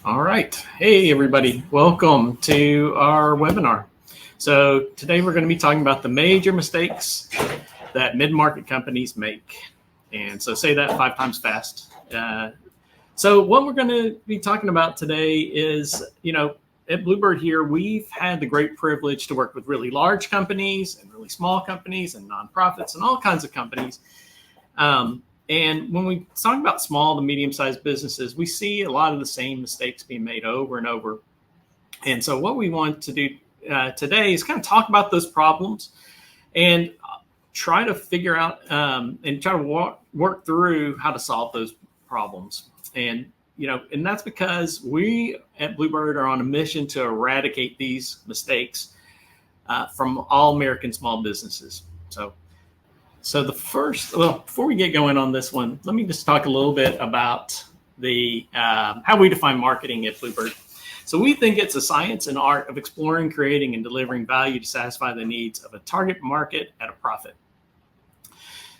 All right. Hey, everybody. Welcome to our webinar. So today we're going to be talking about the major mistakes that mid-market companies make. And so say that 5 times fast. So what we're going to be talking about today is, at BlueByrd here, we've had the great privilege to work with really large companies and really small companies and nonprofits and all kinds of companies. And when we talk about small to medium-sized businesses, we see a lot of the same mistakes being made over and over. And so what we want to do today is kind of talk about those problems and try to figure out and try to work through how to solve those problems. And, and that's because we at BlueByrd are on a mission to eradicate these mistakes from all American small businesses. So before we get going on this one, let me just talk a little bit about how we define marketing at BlueByrd. So we think it's a science and art of exploring, creating, and delivering value to satisfy the needs of a target market at a profit.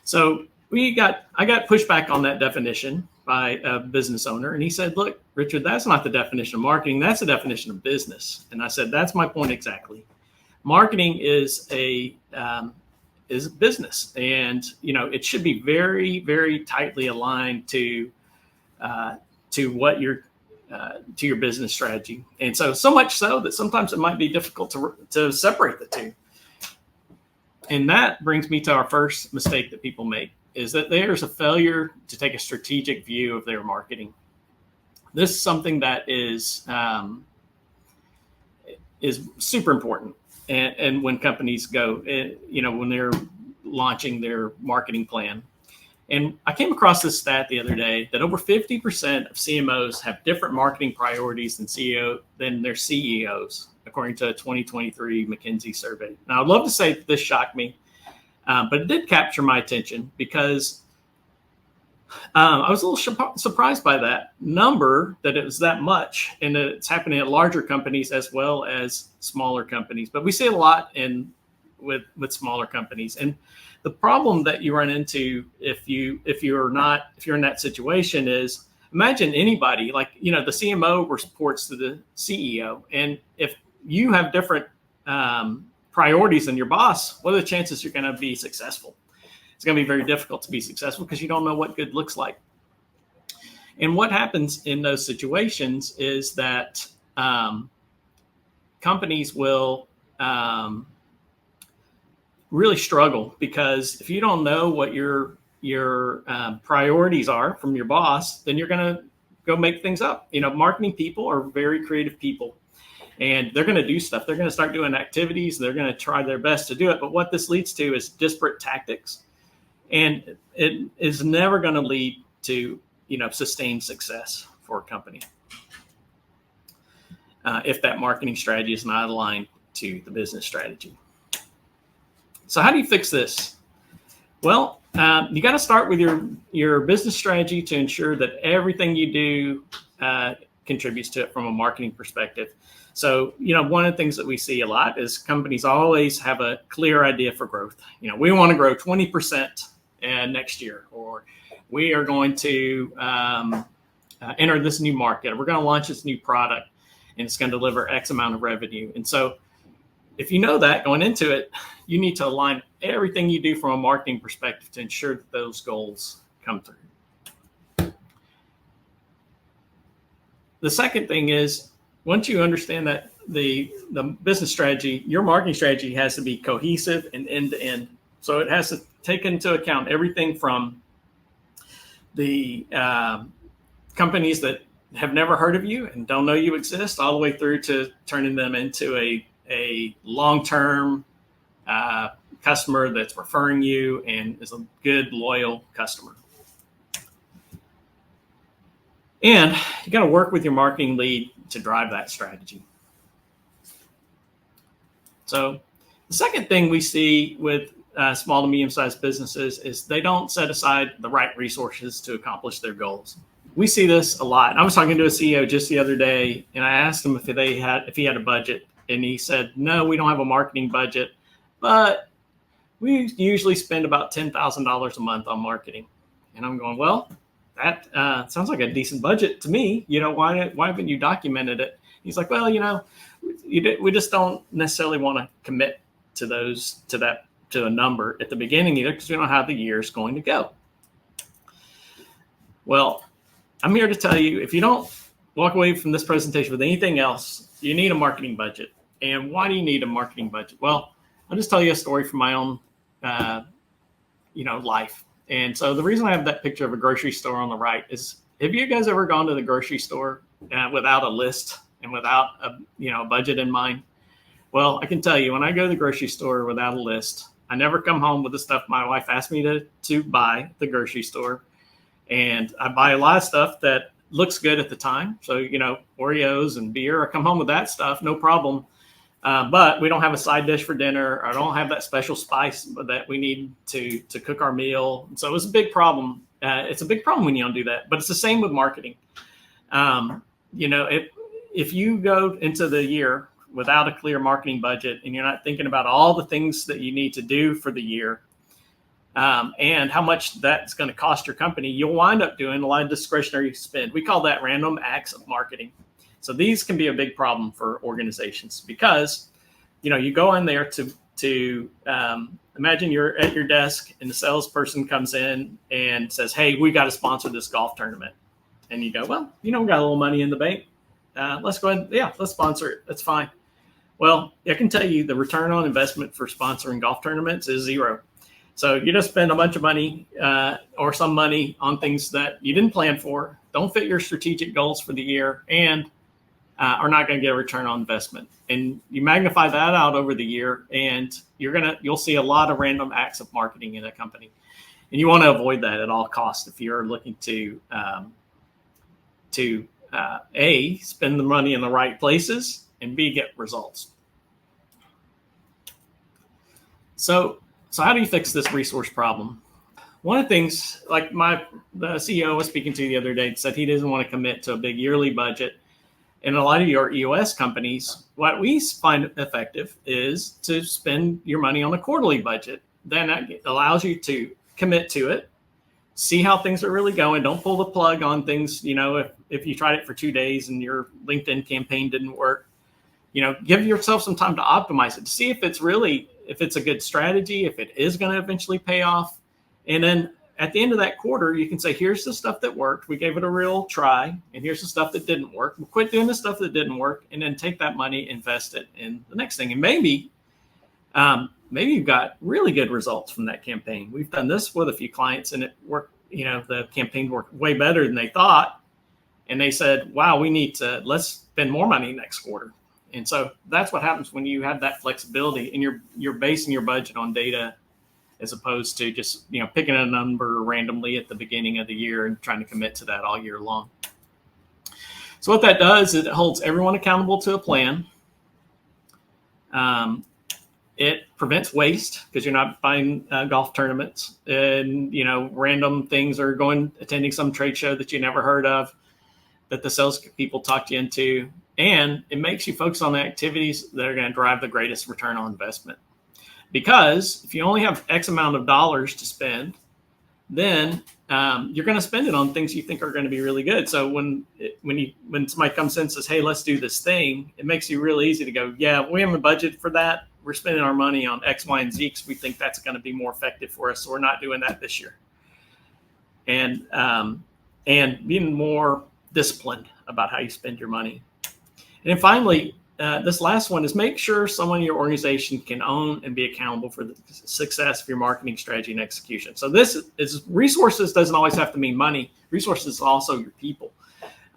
So I got pushback on that definition by a business owner, and he said, "Look, Richard, that's not the definition of marketing. That's the definition of business." And I said, "That's my point exactly. Marketing is a business, and it should be very, very tightly aligned to what to your business strategy. And so much so that sometimes it might be difficult to separate the two." And that brings me to our first mistake that people make, is that there's a failure to take a strategic view of their marketing. This is something that is super important. And when companies go, when they're launching their marketing plan. And I came across this stat the other day that over 50% of CMOs have different marketing priorities than their CEOs, according to a 2023 McKinsey survey. Now, I'd love to say that this shocked me, but it did capture my attention because I was a little surprised by that number, that it was that much, and that it's happening at larger companies as well as smaller companies. But we see it a lot with smaller companies. And the problem that you run into if you're in that situation is, imagine anybody, like, the CMO reports to the CEO, and if you have different priorities than your boss, what are the chances you're going to be successful? It's going to be very difficult to be successful because you don't know what good looks like. And what happens in those situations is that companies will really struggle, because if you don't know what your priorities are from your boss, then you're going to go make things up. Marketing people are very creative people, and they're going to do stuff. They're going to start doing activities. They're going to try their best to do it. But what this leads to is disparate tactics. And it is never going to lead to, sustained success for a company if that marketing strategy is not aligned to the business strategy. So how do you fix this? Well, you got to start with your business strategy to ensure that everything you do contributes to it from a marketing perspective. So, one of the things that we see a lot is companies always have a clear idea for growth. We want to grow 20% next year, or we are going to enter this new market, or we're going to launch this new product, and it's going to deliver X amount of revenue. And so if you know that going into it, you need to align everything you do from a marketing perspective to ensure that those goals come through. The second thing is, once you understand that the business strategy, your marketing strategy has to be cohesive and end-to-end. So it has to take into account everything from the companies that have never heard of you and don't know you exist, all the way through to turning them into a long-term customer that's referring you and is a good, loyal customer. And you got to work with your marketing lead to drive that strategy. So the second thing we see with small to medium-sized businesses is they don't set aside the right resources to accomplish their goals. We see this a lot. I was talking to a CEO just the other day, and I asked him if he had a budget, and he said, "No, we don't have a marketing budget, but we usually spend about $10,000 a month on marketing." And I'm going, "Well, that sounds like a decent budget to me. Why haven't you documented it? He's like, well, we just don't necessarily want to commit to a number at the beginning either, because we don't know how the year is going to go. Well, I'm here to tell you, if you don't walk away from this presentation with anything else, you need a marketing budget. And why do you need a marketing budget? Well, I'll just tell you a story from my own, life. And so the reason I have that picture of a grocery store on the right is, have you guys ever gone to the grocery store without a list and without a budget in mind? Well, I can tell you, when I go to the grocery store without a list, I never come home with the stuff my wife asked me to buy at the grocery store. And I buy a lot of stuff that looks good at the time. So, Oreos and beer, I come home with that stuff, no problem. But we don't have a side dish for dinner. I don't have that special spice that we need to cook our meal. So it's a big problem. It's a big problem when you don't do that. But it's the same with marketing. If you go into the year without a clear marketing budget and you're not thinking about all the things that you need to do for the year, and how much that's going to cost your company, you'll wind up doing a lot of discretionary spend. We call that random acts of marketing. So these can be a big problem for organizations because, you go in there to imagine you're at your desk and the salesperson comes in and says, hey, we got to sponsor this golf tournament. And you go, well, we got a little money in the bank. Let's go ahead. Yeah, let's sponsor it. That's fine. Well, I can tell you the return on investment for sponsoring golf tournaments is zero. So you just spend a bunch of money or some money on things that you didn't plan for, don't fit your strategic goals for the year, and are not going to get a return on investment. And you magnify that out over the year, and you'll see a lot of random acts of marketing in a company. And you want to avoid that at all costs if you're looking to A, spend the money in the right places, and B, get results. So how do you fix this resource problem? One of the things, like the CEO I was speaking to the other day said he doesn't want to commit to a big yearly budget. And a lot of your EOS companies, what we find effective is to spend your money on a quarterly budget. Then that allows you to commit to it, see how things are really going. Don't pull the plug on things. If you tried it for 2 days and your LinkedIn campaign didn't work, give yourself some time to optimize it, to see if it's a good strategy, if it is going to eventually pay off. And then at the end of that quarter, you can say, here's the stuff that worked. We gave it a real try. And here's the stuff that didn't work. We'll quit doing the stuff that didn't work, and then take that money, invest it in the next thing. And maybe you've got really good results from that campaign. We've done this with a few clients, and it worked. The campaign worked way better than they thought. And they said, wow, let's spend more money next quarter. And so that's what happens when you have that flexibility and you're basing your budget on data, as opposed to just, picking a number randomly at the beginning of the year and trying to commit to that all year long. So what that does is it holds everyone accountable to a plan. It prevents waste because you're not buying golf tournaments and, random things or attending some trade show that you never heard of that the sales people talked you into. And it makes you focus on the activities that are going to drive the greatest return on investment. Because if you only have X amount of dollars to spend, then you're going to spend it on things you think are going to be really good. So when somebody comes in and says, hey, let's do this thing, it makes you really easy to go, yeah, we have a budget for that. We're spending our money on X, Y, and Z because we think that's going to be more effective for us. So we're not doing that this year. And being more disciplined about how you spend your money. And then finally, this last one is make sure someone in your organization can own and be accountable for the success of your marketing strategy and execution. So this is resources doesn't always have to mean money. Resources is also your people.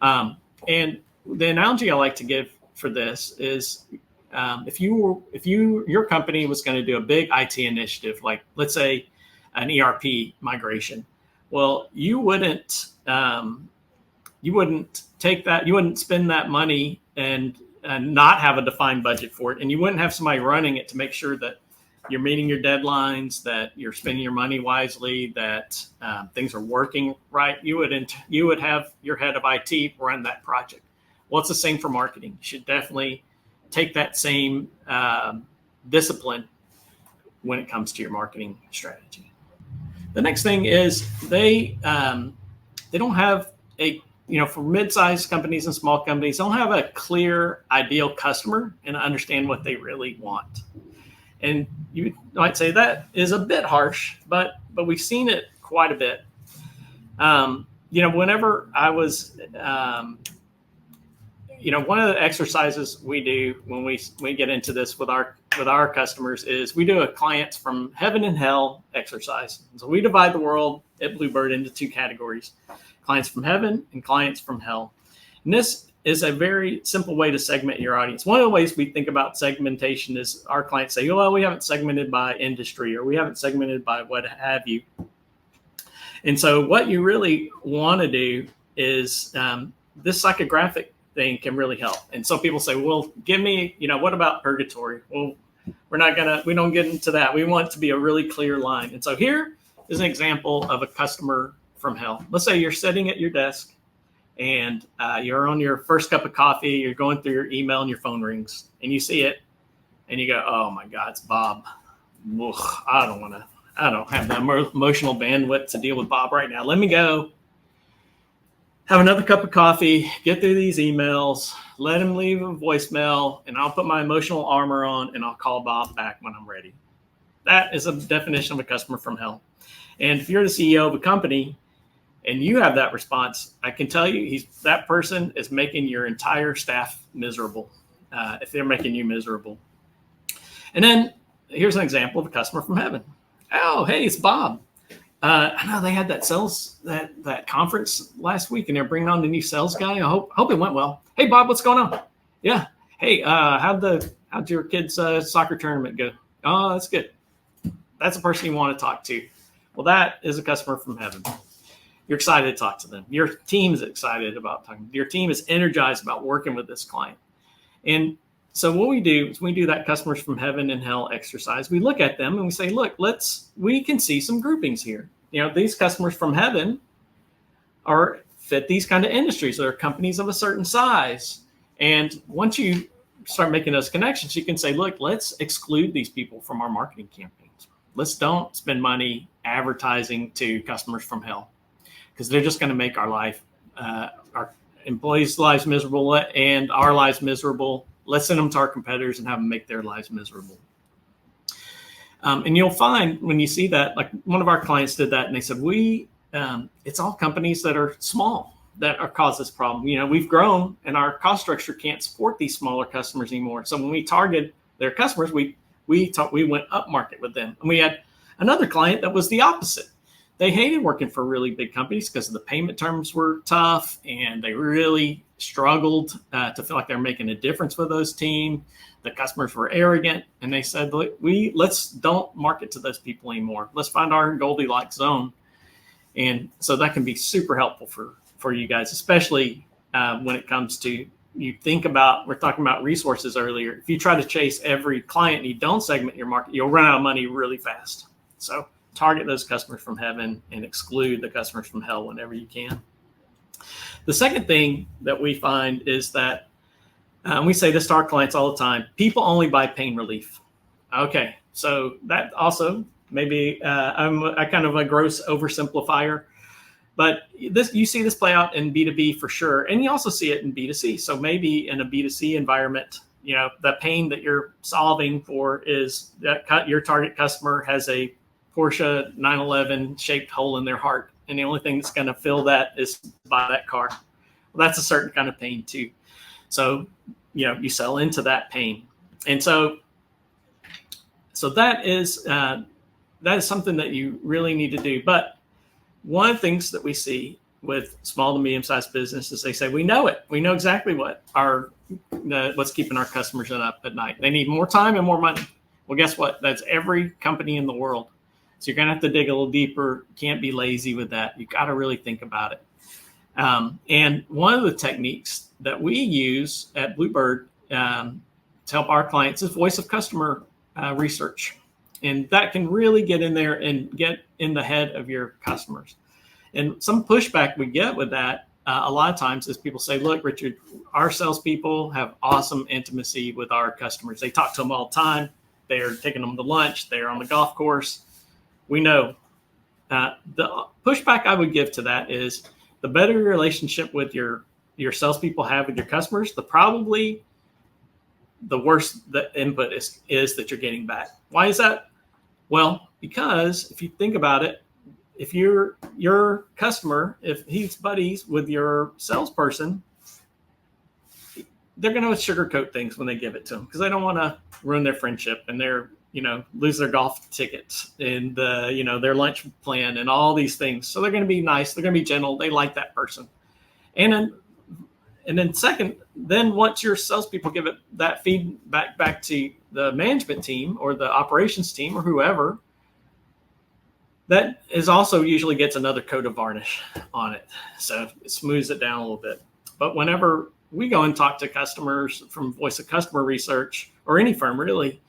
And the analogy I like to give for this is if your company was going to do a big IT initiative, like let's say an ERP migration, well, you wouldn't take that, you wouldn't spend that money and not have a defined budget for it. And you wouldn't have somebody running it to make sure that you're meeting your deadlines, that you're spending your money wisely, that things are working right. You would have your head of IT run that project. Well, it's the same for marketing. You should definitely take that same discipline when it comes to your marketing strategy. The next thing is they don't have for mid-sized companies and small companies, don't have a clear ideal customer and understand what they really want. And you might say that is a bit harsh, but we've seen it quite a bit. Whenever I was, one of the exercises we do when we get into this with our customers is we do a clients from heaven and hell exercise. So we divide the world at BlueByrd into two categories: clients from heaven and clients from hell. And this is a very simple way to segment your audience. One of the ways we think about segmentation is our clients say, well, we haven't segmented by industry, or we haven't segmented by what have you. And so what you really want to do is this psychographic thing can really help. And so people say, well, give me, what about purgatory? Well, we don't get into that. We want it to be a really clear line. And so here is an example of a customer from hell. Let's say you're sitting at your desk and you're on your first cup of coffee, you're going through your email and your phone rings and you see it and you go, oh my God, it's Bob. Ugh, I don't have the emotional bandwidth to deal with Bob right now. Let me go have another cup of coffee, get through these emails, let him leave a voicemail, and I'll put my emotional armor on and I'll call Bob back when I'm ready. That is a definition of a customer from hell. And if you're the CEO of a company and you have that response, I can tell you that person is making your entire staff miserable if they're making you miserable. And then here's an example of a customer from heaven. Oh, hey, it's Bob. I know they had that sales that conference last week, and they're bringing on the new sales guy. I hope it went well. Hey, Bob, what's going on? Yeah. Hey, how'd your kids' soccer tournament go? Oh, that's good. That's the person you want to talk to. Well, that is a customer from heaven. You're excited to talk to them. Your team's excited about talking. Your team is energized about working with this client. And so what we do is we do that customers from heaven and hell exercise. We look at them and we say, look, we can see some groupings here. These customers from heaven fit these kind of industries. They're companies of a certain size. And once you start making those connections, you can say, look, let's exclude these people from our marketing campaigns. Let's don't spend money advertising to customers from hell, because they're just going to make our employees' lives miserable and our lives miserable. Let's send them to our competitors and have them make their lives miserable. And you'll find when you see that, like one of our clients did that, and they said, it's all companies that are small that are cause this problem. We've grown and our cost structure can't support these smaller customers anymore. So when we target their customers, we went up market with them. And we had another client that was the opposite. They hated working for really big companies because the payment terms were tough, and they really struggled to feel like they're making a difference with those teams. The customers were arrogant, and they said, let's don't market to those people anymore. Let's find our Goldilocks zone. And so that can be super helpful for you guys, especially when it comes to, we're talking about resources earlier. If you try to chase every client and you don't segment your market, you'll run out of money really fast. So target those customers from heaven and exclude the customers from hell whenever you can. The second thing that we find is that we say this to our clients all the time: people only buy pain relief. Okay, so that also maybe I'm a kind of a gross oversimplifier, but you see this play out in B2B for sure, and you also see it in B2C. So maybe in a B2C environment, the pain that you're solving for is that your target customer has a Porsche 911 shaped hole in their heart, and the only thing that's going to fill that is to buy that car. Well, that's a certain kind of pain too. So, you sell into that pain. And so that is something that you really need to do. But one of the things that we see with small to medium-sized businesses, they say, we know it. We know exactly what's keeping our customers up at night. They need more time and more money. Well, guess what? That's every company in the world. So you're going to have to dig a little deeper. You can't be lazy with that. You got to really think about it. And one of the techniques that we use at BlueByrd to help our clients is voice of customer research. And that can really get in there and get in the head of your customers. And some pushback we get with that a lot of times is people say, look, Richard, our salespeople have awesome intimacy with our customers. They talk to them all the time. They're taking them to lunch. They're on the golf course. We know. The pushback I would give to that is the better your relationship with your salespeople have with your customers, the worse the input is that you're getting back. Why is that? Well, because if you think about it, if your customer, if he's buddies with your salesperson, they're going to sugarcoat things when they give it to them because they don't want to ruin their friendship and lose their golf tickets and their lunch plan and all these things. So they're going to be nice. They're going to be gentle. They like that person. And then second, then once your salespeople give it that feedback back to the management team or the operations team or whoever, that is also usually gets another coat of varnish on it. So it smooths it down a little bit. But whenever we go and talk to customers from voice of customer research or any firm really,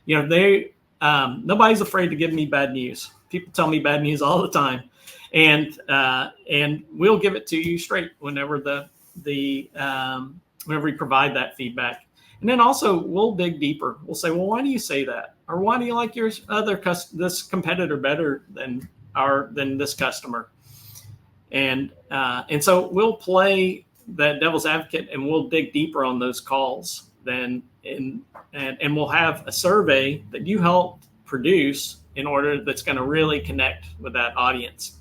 nobody's afraid to give me bad news. People tell me bad news all the time, and we'll give it to you straight whenever whenever we provide that feedback. And then also we'll dig deeper. We'll say, well, why do you say that? Or why do you like this competitor better than this customer? And so we'll play that devil's advocate and we'll dig deeper on those calls and we'll have a survey that you helped produce in order that's going to really connect with that audience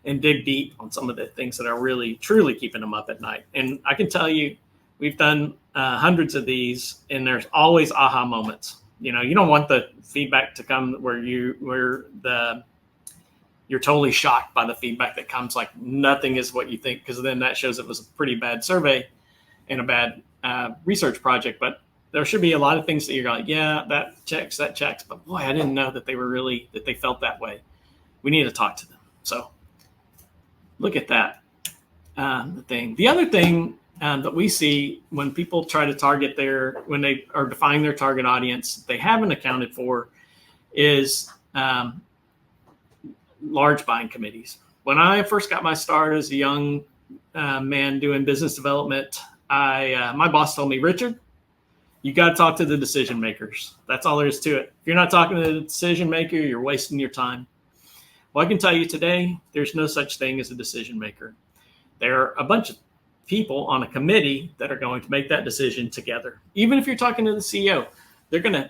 and dig deep on some of the things that are really truly keeping them up at night. And I can tell you, we've done hundreds of these, and there's always aha moments. You don't want the feedback to come where you're totally shocked by the feedback that comes, like nothing is what you think, because then that shows it was a pretty bad survey and a bad research project. But there should be a lot of things that you're like, yeah, that checks. But boy, I didn't know that they felt that way. We need to talk to them. So look at that thing. The other thing that we see when people try to when they are defining their target audience, they haven't accounted for is large buying committees. When I first got my start as a young man doing business development, my boss told me, Richard, you got to talk to the decision makers. That's all there is to it. If you're not talking to the decision maker, you're wasting your time. Well, I can tell you today, there's no such thing as a decision maker. There are a bunch of people on a committee that are going to make that decision together. Even if you're talking to the CEO, they're gonna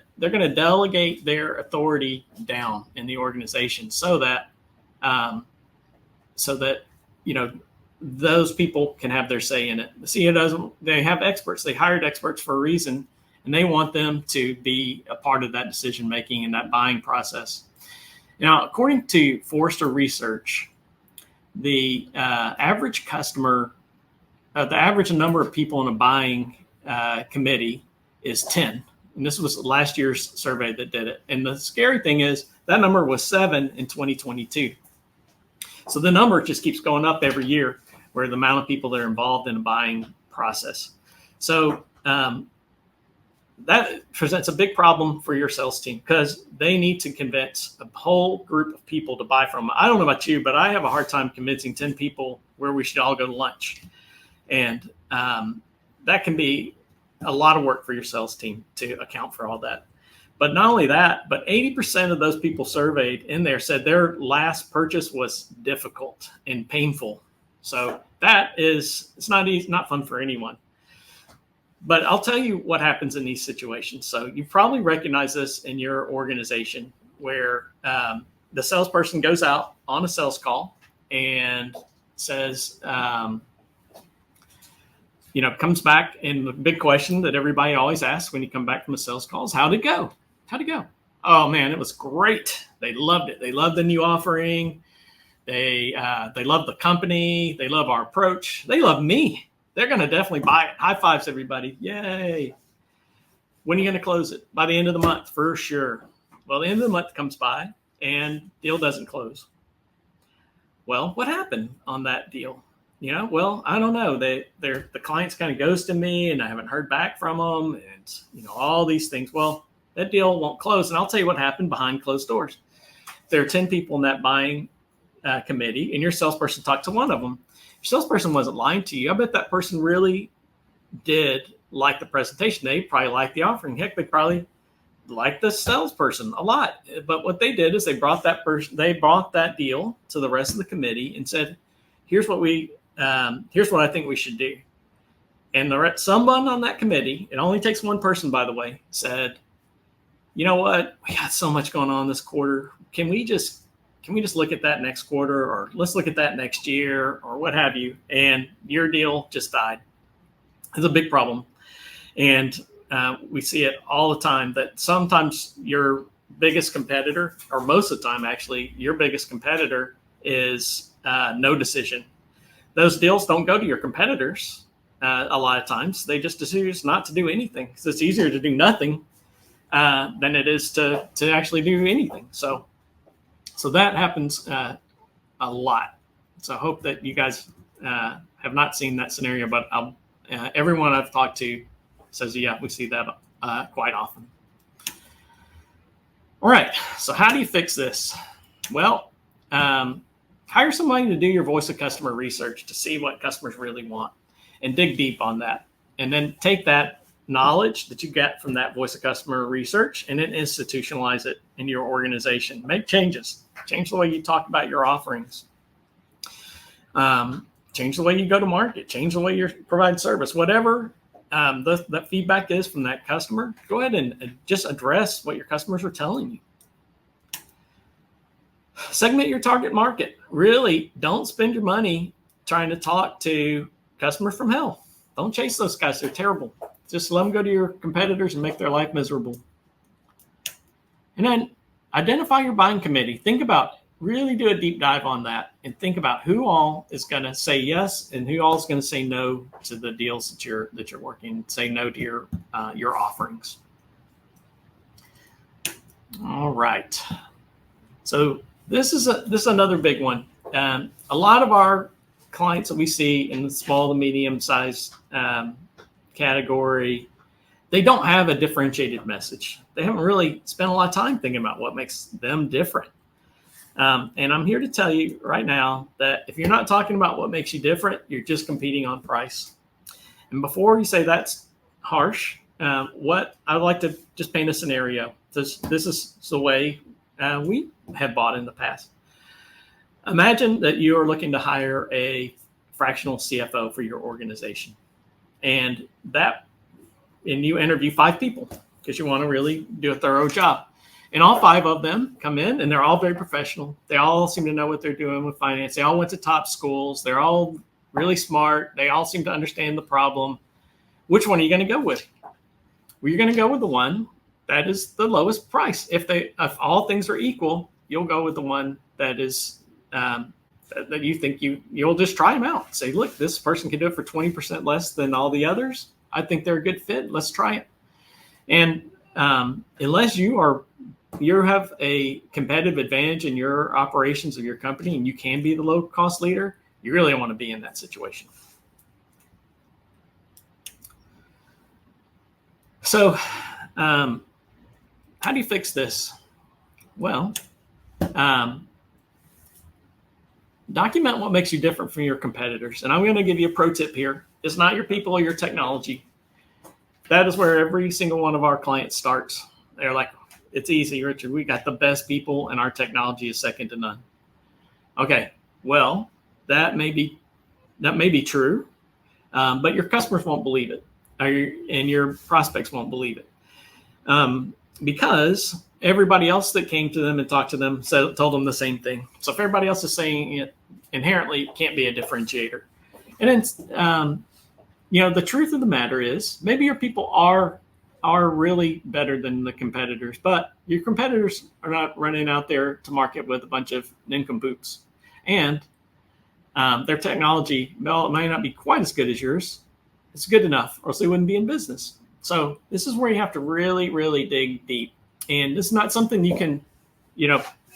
delegate their authority down in the organization so that those people can have their say in it. The CEO doesn't. They have experts. They hired experts for a reason, and they want them to be a part of that decision making and that buying process. Now, according to Forrester Research, the average customer, the average number of people in a buying committee is 10. And this was last year's survey that did it. And the scary thing is that number was 7 in 2022. So the number just keeps going up every year, where the amount of people that are involved in the buying process. So that presents a big problem for your sales team, because they need to convince a whole group of people to buy from them. I don't know about you, but I have a hard time convincing 10 people where we should all go to lunch. And that can be a lot of work for your sales team to account for all that. But not only that, but 80% of those people surveyed in there said their last purchase was difficult and painful. So it's not easy, not fun for anyone. But I'll tell you what happens in these situations. So you probably recognize this in your organization, where the salesperson goes out on a sales call and says, comes back, and the big question that everybody always asks when you come back from a sales call is, how'd it go? How'd it go? Oh man, it was great. They loved it. They loved the new offering. They love the company. They love our approach. They love me. They're going to definitely buy it. High fives, everybody. Yay. When are you going to close it? By the end of the month, for sure. Well, the end of the month comes by and deal doesn't close. Well, what happened on that deal? Well, I don't know. The client's kind of ghosting me, and I haven't heard back from them, and all these things. Well, that deal won't close. And I'll tell you what happened behind closed doors. There are 10 people in that buying committee, and your salesperson talked to one of them. Your salesperson wasn't lying to you. I bet that person really did like the presentation. They probably liked the offering. Heck, they probably liked the salesperson a lot. But what they did is they brought that deal to the rest of the committee and said, here's what I think we should do. And someone on that committee, it only takes one person, by the way, said, you know what, we got so much going on this quarter. Can we just look at that next quarter, or let's look at that next year, or what have you? And your deal just died. It's a big problem. And we see it all the time that sometimes your biggest competitor, or most of the time, actually, your biggest competitor is no decision. Those deals don't go to your competitors a lot of times. They just choose not to do anything, because it's easier to do nothing than it is to actually do anything. So that happens a lot. So I hope that you guys have not seen that scenario, but everyone I've talked to says, yeah, we see that quite often. All right, so how do you fix this? Well, hire somebody to do your voice of customer research to see what customers really want and dig deep on that. And then take that knowledge that you get from that voice of customer research and then institutionalize it in your organization. Make changes. Change the way you talk about your offerings. Change the way you go to market. Change the way you provide service. Whatever that feedback is from that customer, go ahead and just address what your customers are telling you. Segment your target market. Really, don't spend your money trying to talk to customers from hell. Don't chase those guys. They're terrible. Just let them go to your competitors and make their life miserable. And then identify your buying committee. Think about, really do a deep dive on that and think about who all is going to say yes and who all is going to say no to the deals that you're working, say no to your offerings. All right. So this is another big one. A lot of our clients that we see in the small to medium sized category, they don't have a differentiated message. They haven't really spent a lot of time thinking about what makes them different. And I'm here to tell you right now that if you're not talking about what makes you different, you're just competing on price. And before you say that's harsh, what I'd like to just paint a scenario. This is the way we have bought in the past. Imagine that you are looking to hire a fractional CFO for your organization, and you interview 5 people because you want to really do a thorough job. And all 5 of them come in, and they're all very professional. They all seem to know what they're doing with finance. They all went to top schools. They're all really smart. They all seem to understand the problem. Which one are you going to go with? Well, you're going to go with the one that is the lowest price. If all things are equal, you'll go with the one that is that you think you'll just try them out. Say, look, this person can do it for 20% less than all the others. I think they're a good fit. Let's try it. And unless you have a competitive advantage in your operations of your company and you can be the low cost leader, you really don't want to be in that situation. So how do you fix this? Well, document what makes you different from your competitors. And I'm going to give you a pro tip here. It's not your people or your technology. That is where every single one of our clients starts. They're like, it's easy, Richard. We got the best people and our technology is second to none. Okay, well, that may be true, but your customers won't believe it, and your prospects won't believe it, because everybody else that came to them and talked to them told them the same thing. So if everybody else is saying it, inherently it can't be a differentiator. And then, the truth of the matter is maybe your people are really better than the competitors, but your competitors are not running out there to market with a bunch of nincompoops. And their technology, well, it might not be quite as good as yours. It's good enough, or else they wouldn't be in business. So this is where you have to really, really dig deep. And this is not something you can,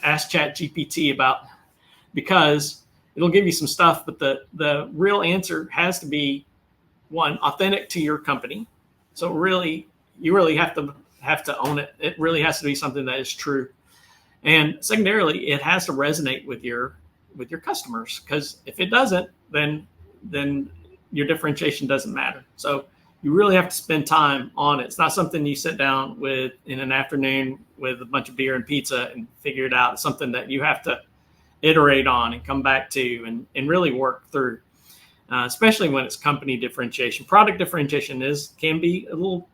ask ChatGPT about, because it'll give you some stuff, but the real answer has to be, one, authentic to your company. So really, you really have to own it. It really has to be something that is true. And secondarily, it has to resonate with your customers, because if it doesn't, then your differentiation doesn't matter. So you really have to spend time on it. It's not something you sit down with in an afternoon with a bunch of beer and pizza and figure it out. It's something that you have to iterate on and come back to and really work through, especially when it's company differentiation. Product differentiation can be a little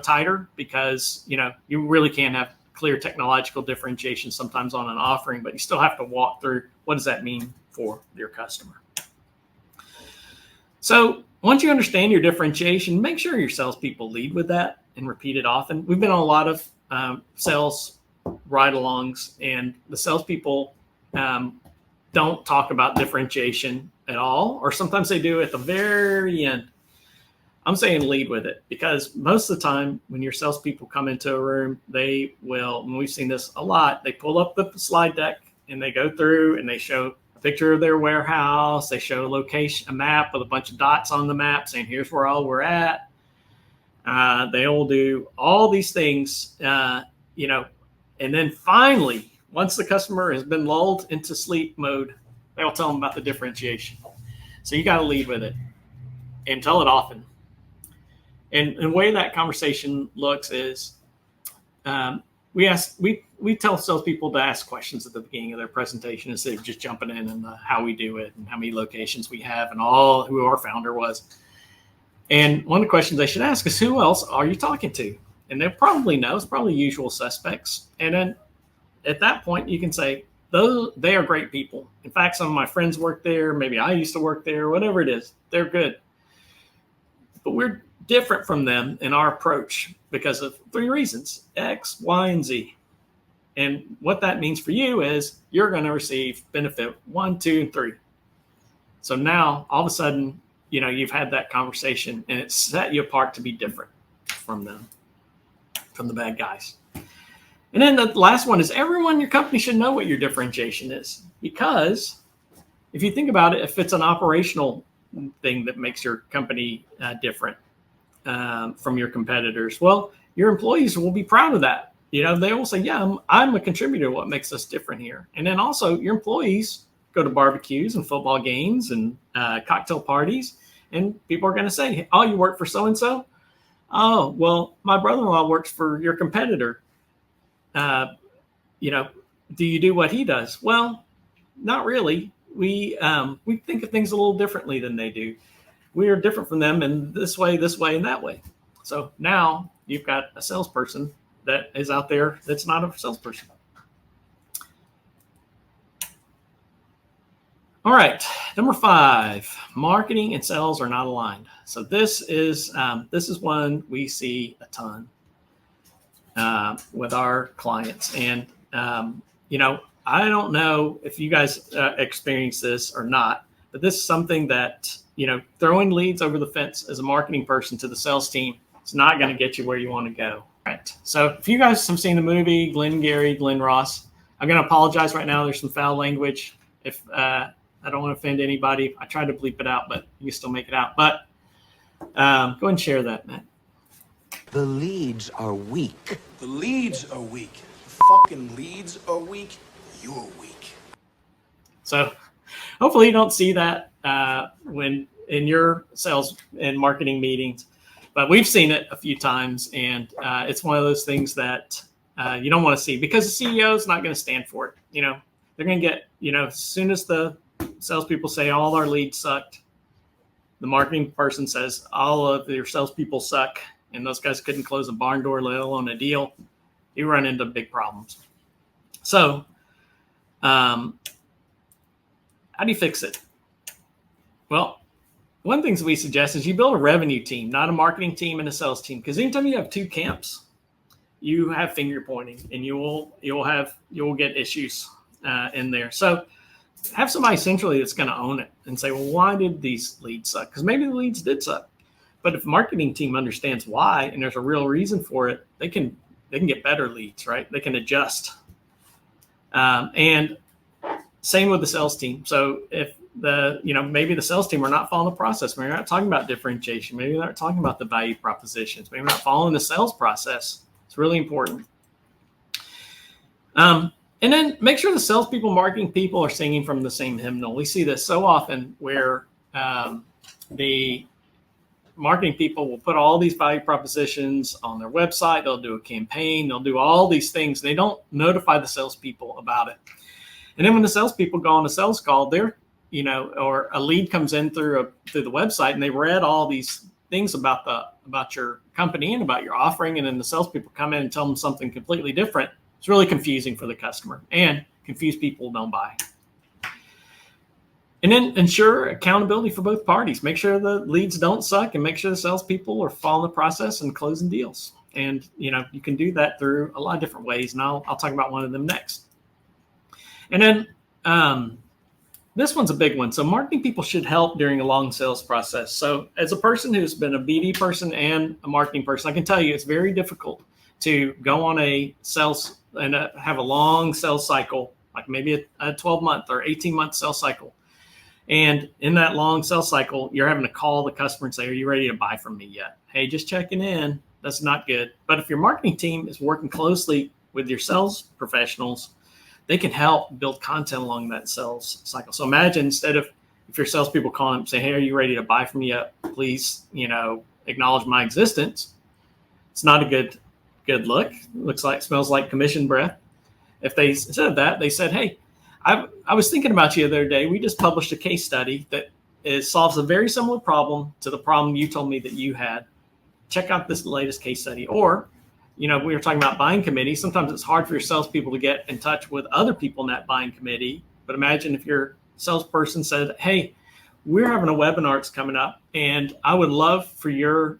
tighter because you really can't have clear technological differentiation sometimes on an offering, but you still have to walk through what does that mean for your customer. So once you understand your differentiation, make sure your salespeople lead with that and repeat it often. We've been on a lot of sales ride-alongs, and the salespeople don't talk about differentiation at all, or sometimes they do at the very end. I'm saying lead with it, because most of the time when your salespeople come into a room, they will, and we've seen this a lot, they pull up the slide deck and they go through and they show a picture of their warehouse. They show a map with a bunch of dots on the map saying, here's where all we're at. They will do all these things, and then finally, once the customer has been lulled into sleep mode, they will tell them about the differentiation. So you got to lead with it and tell it often. And the way that conversation looks is we tell salespeople to ask questions at the beginning of their presentation instead of just jumping in and how we do it and how many locations we have and who our founder was. And one of the questions they should ask is, who else are you talking to? And they'll probably know. It's probably usual suspects. And then at that point, you can say, they are great people. In fact, some of my friends work there. Maybe I used to work there, whatever it is. They're good. But we're different from them in our approach because of 3 reasons: X, Y, and Z. And what that means for you is you're going to receive benefit 1, 2, and 3. So now all of a sudden, you've had that conversation and it's set you apart to be different from them, from the bad guys. And then the last one is everyone in your company should know what your differentiation is, because if you think about it, if it's an operational thing that makes your company different from your competitors, well, your employees will be proud of that. They will say, yeah, I'm a contributor to what makes us different here. And then also your employees go to barbecues and football games and cocktail parties, and people are going to say, oh, you work for so-and-so? Oh, well, my brother-in-law works for your competitor. Do you do what he does? Well, not really. We think of things a little differently than they do. We are different from them in this way, and that way. So now you've got a salesperson that is out there that's not a salesperson. All right, number 5, marketing and sales are not aligned. So this is one we see a ton with our clients. And, I don't know if you guys experience this or not, but this is something that, throwing leads over the fence as a marketing person to the sales team is not going to get you where you want to go. Right. So if you guys have seen the movie Glenn Ross, I'm going to apologize right now. There's some foul language. If I don't want to offend anybody, I tried to bleep it out, but you can still make it out. But go ahead and share that, Matt. The leads are weak. The leads are weak. The fucking leads are weak. You're weak. So hopefully you don't see that when in your sales and marketing meetings, but we've seen it a few times, and it's one of those things that you don't want to see, because the CEO is not going to stand for it. They're going to get, as soon as the salespeople say all our leads sucked, the marketing person says all of your salespeople suck, and those guys couldn't close a barn door, let alone a deal. You run into big problems. So how do you fix it? Well, one thing we suggest is you build a revenue team, not a marketing team and a sales team. Because anytime you have 2 camps, you have finger pointing, and you will get issues in there. So have somebody centrally that's going to own it and say, well, why did these leads suck? Because maybe the leads did suck. But if the marketing team understands why and there's a real reason for it, they can get better leads, right? They can adjust. And same with the sales team. So if maybe the sales team are not following the process, maybe they're not talking about differentiation, maybe they're not talking about the value propositions, maybe they're not following the sales process. It's really important. And then make sure the salespeople, marketing people are singing from the same hymnal. We see this so often where the marketing people will put all these value propositions on their website. They'll do a campaign. They'll do all these things. They don't notify the salespeople about it. And then when the salespeople go on a sales call, they're, or a lead comes in through the website, and they read all these things about your company and about your offering, and then the salespeople come in and tell them something completely different. It's really confusing for the customer, and confused people don't buy. And then ensure accountability for both parties. Make sure the leads don't suck, and make sure the salespeople are following the process and closing deals. And you can do that through a lot of different ways, and I'll talk about one of them next. And then this one's a big one. So marketing people should help during a long sales process. So as a person who's been a BD person and a marketing person, I can tell you it's very difficult to go on a sales and have a long sales cycle, like maybe a 12-month or 18-month sales cycle. And in that long sales cycle, you're having to call the customer and say, are you ready to buy from me yet? Hey, just checking in. That's not good. But if your marketing team is working closely with your sales professionals, they can help build content along that sales cycle. So imagine instead of if your salespeople call them and say, hey, are you ready to buy from me yet? Please, acknowledge my existence. It's not a good look. Smells like commission breath. If they, instead of that, they said, hey, I was thinking about you the other day. We just published a case study that solves a very similar problem to the problem you told me that you had. Check out this latest case study. Or, we were talking about buying committees. Sometimes it's hard for your salespeople to get in touch with other people in that buying committee. But imagine if your salesperson said, hey, we're having a webinar that's coming up, and I would love for your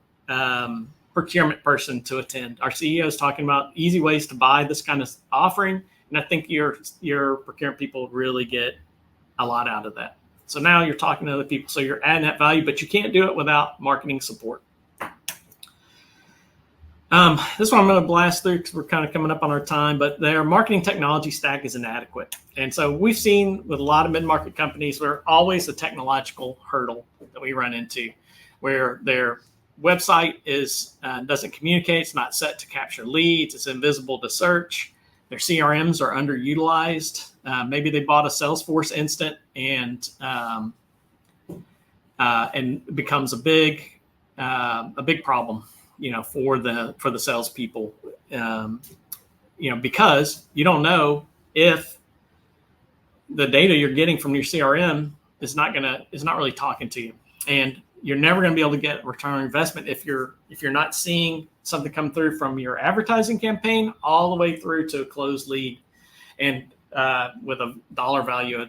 procurement person to attend. Our CEO is talking about easy ways to buy this kind of offering. And I think your procurement people would really get a lot out of that. So now you're talking to other people. So you're adding that value, but you can't do it without marketing support. This one I'm going to blast through because we're kind of coming up on our time, but their marketing technology stack is inadequate. And so we've seen with a lot of mid-market companies, there's always a technological hurdle that we run into where their website doesn't communicate. It's not set to capture leads. It's invisible to search. Their CRMs are underutilized. Maybe they bought a Salesforce instant and it becomes a big problem, for the salespeople, because you don't know if the data you're getting from your CRM is not really talking to you, and you're never going to be able to get return on investment if you're not seeing something come through from your advertising campaign all the way through to a closed lead, and with a dollar value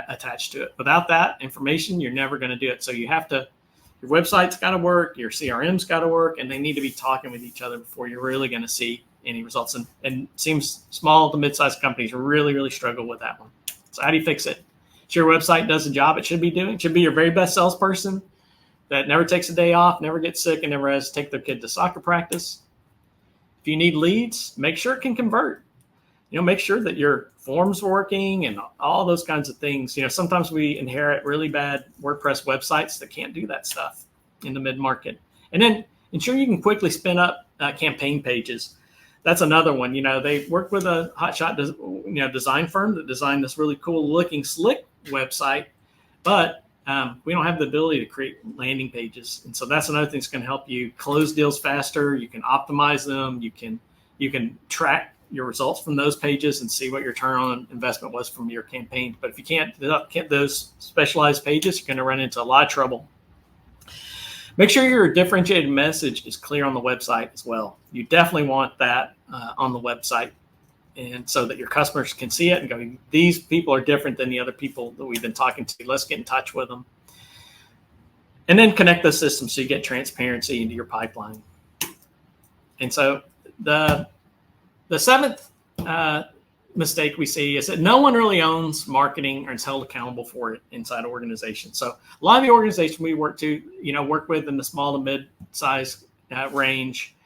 attached to it. Without that information, you're never going to do it. So you have to. Your website's got to work, your CRM's got to work, and they need to be talking with each other before you're really going to see any results. And it seems small to mid-sized companies really, really struggle with that one. So how do you fix it? Your website does the job it should be doing. It should be your very best salesperson that never takes a day off, never gets sick, and never has to take their kid to soccer practice. If you need leads, make sure it can convert. Make sure that your form's working and all those kinds of things. Sometimes we inherit really bad WordPress websites that can't do that stuff in the mid-market. And then ensure you can quickly spin up campaign pages. That's another one. They work with a hotshot, design firm that designed this really cool looking slick website, but we don't have the ability to create landing pages. And so that's another thing that's going to help you close deals faster. You can optimize them. You can track your results from those pages and see what your return on investment was from your campaign. But if you can't get those specialized pages, you're going to run into a lot of trouble. Make sure your differentiated message is clear on the website as well. You definitely want that on the website, and so that your customers can see it and go, these people are different than the other people that we've been talking to. Let's get in touch with them. And then connect those systems so you get transparency into your pipeline. And so the seventh mistake we see is that no one really owns marketing or is held accountable for it inside organizations. So a lot of the organizations we work with in the small to mid-size range,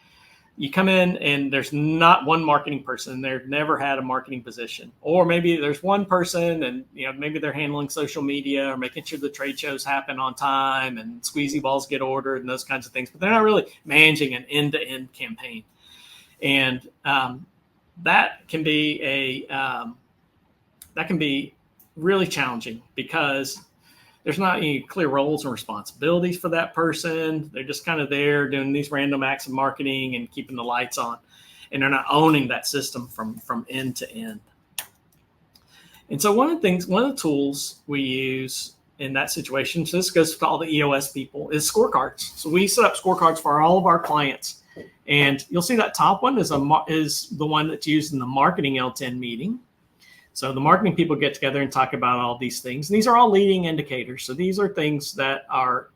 you come in and there's not one marketing person. They've never had a marketing position, or maybe there's one person and maybe they're handling social media or making sure the trade shows happen on time and squeezy balls get ordered and those kinds of things, but they're not really managing an end-to-end campaign. And that can be really challenging because there's not any clear roles and responsibilities for that person. They're just kind of there doing these random acts of marketing and keeping the lights on, and they're not owning that system from end to end. And so one of the tools we use in that situation, so this goes to all the EOS people, is scorecards. So we set up scorecards for all of our clients. And you'll see that top one is the one that's used in the marketing L10 meeting. So the marketing people get together and talk about all these things. And these are all leading indicators. So these are things that are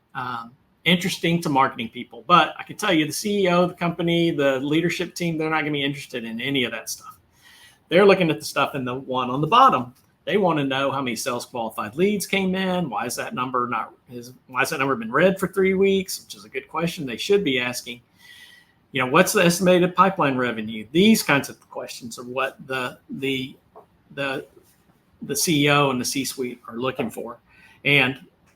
interesting to marketing people. But I can tell you, the CEO of the company, the leadership team, they're not going to be interested in any of that stuff. They're looking at the stuff in the one on the bottom. They want to know how many sales qualified leads came in. Why has that number been read for 3 weeks? Which is a good question they should be asking. What's the estimated pipeline revenue? These kinds of questions are what the CEO and the C-suite are looking for.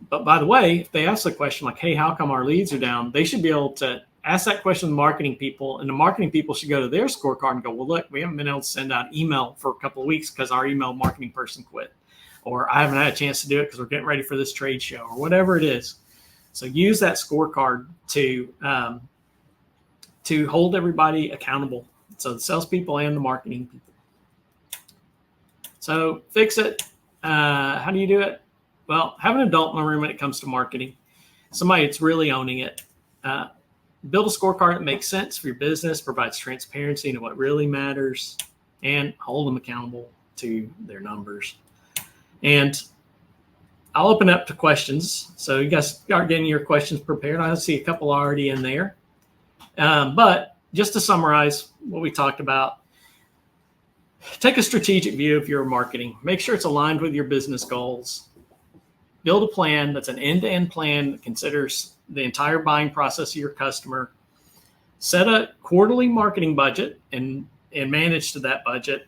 But by the way, if they ask the question like, hey, how come our leads are down? They should be able to ask that question to the marketing people, and the marketing people should go to their scorecard and go, well, look, we haven't been able to send out email for a couple of weeks because our email marketing person quit, or I haven't had a chance to do it because we're getting ready for this trade show, or whatever it is. So use that scorecard to hold everybody accountable. So the salespeople and the marketing people. So fix it. How do you do it? Well, have an adult in the room when it comes to marketing. Somebody that's really owning it. Build a scorecard that makes sense for your business, provides transparency into what really matters, and hold them accountable to their numbers. And I'll open up to questions. So you guys start getting your questions prepared. I see a couple already in there. But just to summarize what we talked about, take a strategic view of your marketing. Make sure it's aligned with your business goals. Build a plan that's an end-to-end plan that considers the entire buying process of your customer. Set a quarterly marketing budget and manage to that budget.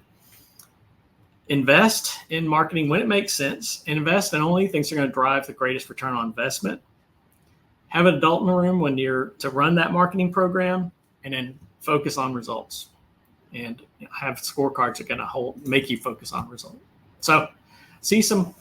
Invest in marketing when it makes sense, and invest in only things that are going to drive the greatest return on investment. Have an adult in the room when you're to run that marketing program, and then focus on results. And have scorecards that are going to make you focus on results. So, see some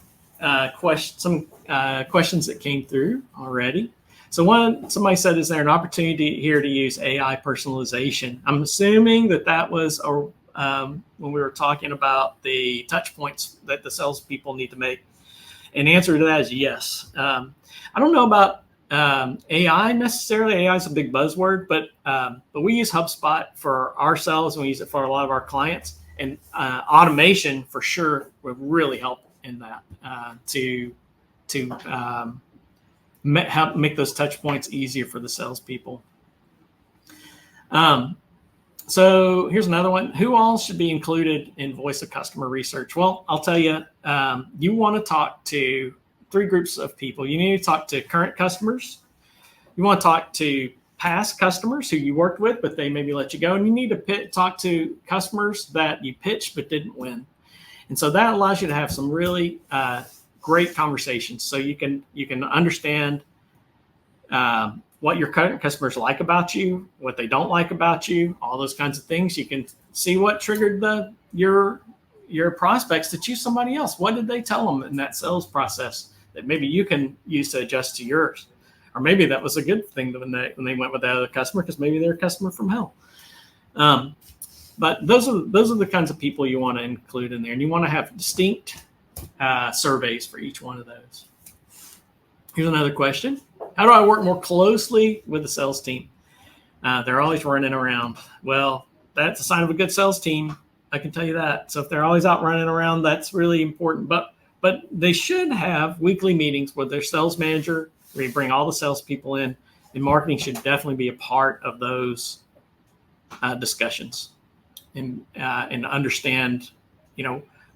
questions that came through already. So somebody said, is there an opportunity here to use AI personalization? I'm assuming that was when we were talking about the touch points that the salespeople need to make. And the answer to that is yes. I don't know about AI necessarily. AI is a big buzzword, but we use HubSpot for ourselves, and we use it for a lot of our clients. And automation for sure would really help in that to help make those touch points easier for the salespeople. So here's another one. Who all should be included in voice of customer research? Well, I'll tell you, you want to talk to 3 groups of people. You need to talk to current customers. You want to talk to past customers who you worked with, but they maybe let you go. And you need to talk to customers that you pitched but didn't win. And so that allows you to have some really great conversations. So you can understand what your current customers like about you, what they don't like about you, all those kinds of things. You can see what triggered your prospects to choose somebody else. What did they tell them in that sales process that maybe you can use to adjust to yours? Or maybe that was a good thing when they went with that other customer, because maybe they're a customer from hell. But those are the kinds of people you want to include in there, and you want to have distinct surveys for each one of those. Here's another question. How do I work more closely with the sales team? They're always running around. Well, that's a sign of a good sales team. I can tell you that. So if they're always out running around, that's really important. But they should have weekly meetings with their sales manager, where you bring all the salespeople in, and marketing should definitely be a part of those discussions, and understand,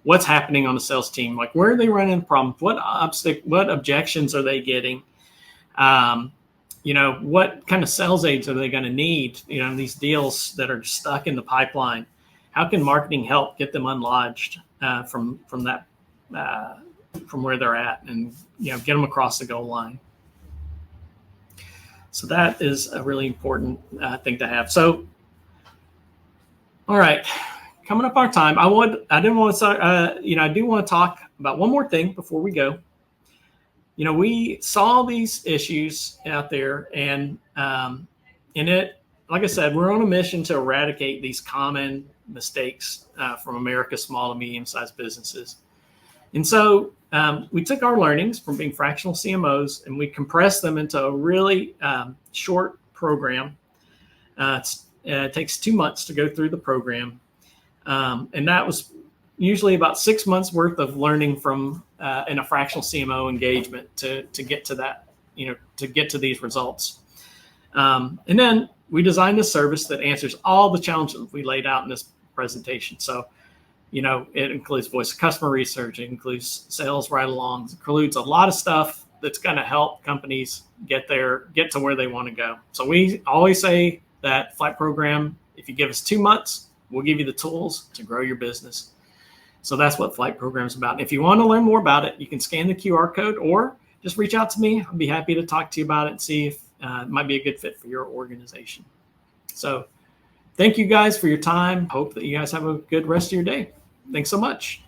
what's happening on the sales team. Like, where are they running problems? What objections are they getting? What kind of sales aids are they going to need? These deals that are stuck in the pipeline. How can marketing help get them unlodged from where they're at, and get them across the goal line? So that is a really important thing to have. So, all right, coming up our time, I do want to talk about one more thing before we go. We saw these issues out there, and like I said, we're on a mission to eradicate these common mistakes from America's small to medium-sized businesses. And so we took our learnings from being fractional CMOs and we compressed them into a really short program. It takes 2 months to go through the program. And that was usually about 6 months worth of learning from in a fractional CMO engagement to get to that, to get to these results. And then we designed a service that answers all the challenges we laid out in this presentation. So, it includes voice of customer research, it includes sales ride-alongs, it includes a lot of stuff that's going to help companies get to where they want to go. So we always say that Flight Program, if you give us 2 months, we'll give you the tools to grow your business. So that's what Flight Program is about. If you want to learn more about it, you can scan the QR code or just reach out to me. I'll be happy to talk to you about it and see if it might be a good fit for your organization. So thank you guys for your time. Hope that you guys have a good rest of your day. Thanks so much.